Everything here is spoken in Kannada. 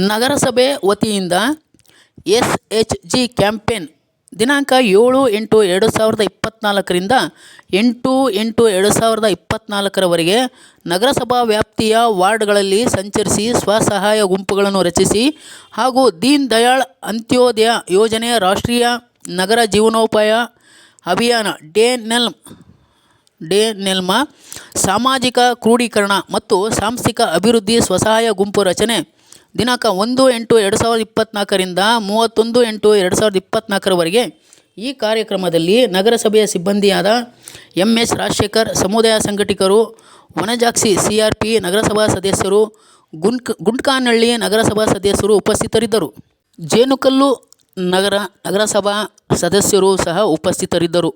ನಗರಸಭೆ ವತಿಯಿಂದ SHG ಕ್ಯಾಂಪೇನ್ ದಿನಾಂಕ 7/8/2024ರಿಂದ 8/8/2024ರವರೆಗೆ ನಗರಸಭಾ ವ್ಯಾಪ್ತಿಯ ವಾರ್ಡ್ಗಳಲ್ಲಿ ಸಂಚರಿಸಿ ಸ್ವಸಹಾಯ ಗುಂಪುಗಳನ್ನು ರಚಿಸಿ ಹಾಗೂ ದೀನ್ ದಯಾಳ್ ಅಂತ್ಯೋದಯ ಯೋಜನೆ ರಾಷ್ಟ್ರೀಯ ನಗರ ಜೀವನೋಪಾಯ ಅಭಿಯಾನ ಡೆನೆಲ್ಮ ಸಾಮಾಜಿಕ ಕ್ರೋಢೀಕರಣ ಮತ್ತು ಸಾಂಸ್ಥಿಕ ಅಭಿವೃದ್ಧಿ ಸ್ವಸಹಾಯ ಗುಂಪು ರಚನೆ ದಿನಾಂಕ 1/8/2024ರಿಂದ 31/8/2024ರವರೆಗೆ ಈ ಕಾರ್ಯಕ್ರಮದಲ್ಲಿ ನಗರಸಭೆಯ ಸಿಬ್ಬಂದಿಯಾದ MS ರಾಜಶೇಖರ್, ಸಮುದಾಯ ಸಂಘಟಕರು, ವನಜಾಕ್ಷಿ CRP ನಗರಸಭಾ ಸದಸ್ಯರು, ಗುಂಡ್ಕನಹಳ್ಳಿ ನಗರಸಭಾ ಸದಸ್ಯರು ಉಪಸ್ಥಿತರಿದ್ದರು. ಜೇನುಕಲ್ಲು ನಗರಸಭಾ ಸದಸ್ಯರು ಸಹ ಉಪಸ್ಥಿತರಿದ್ದರು.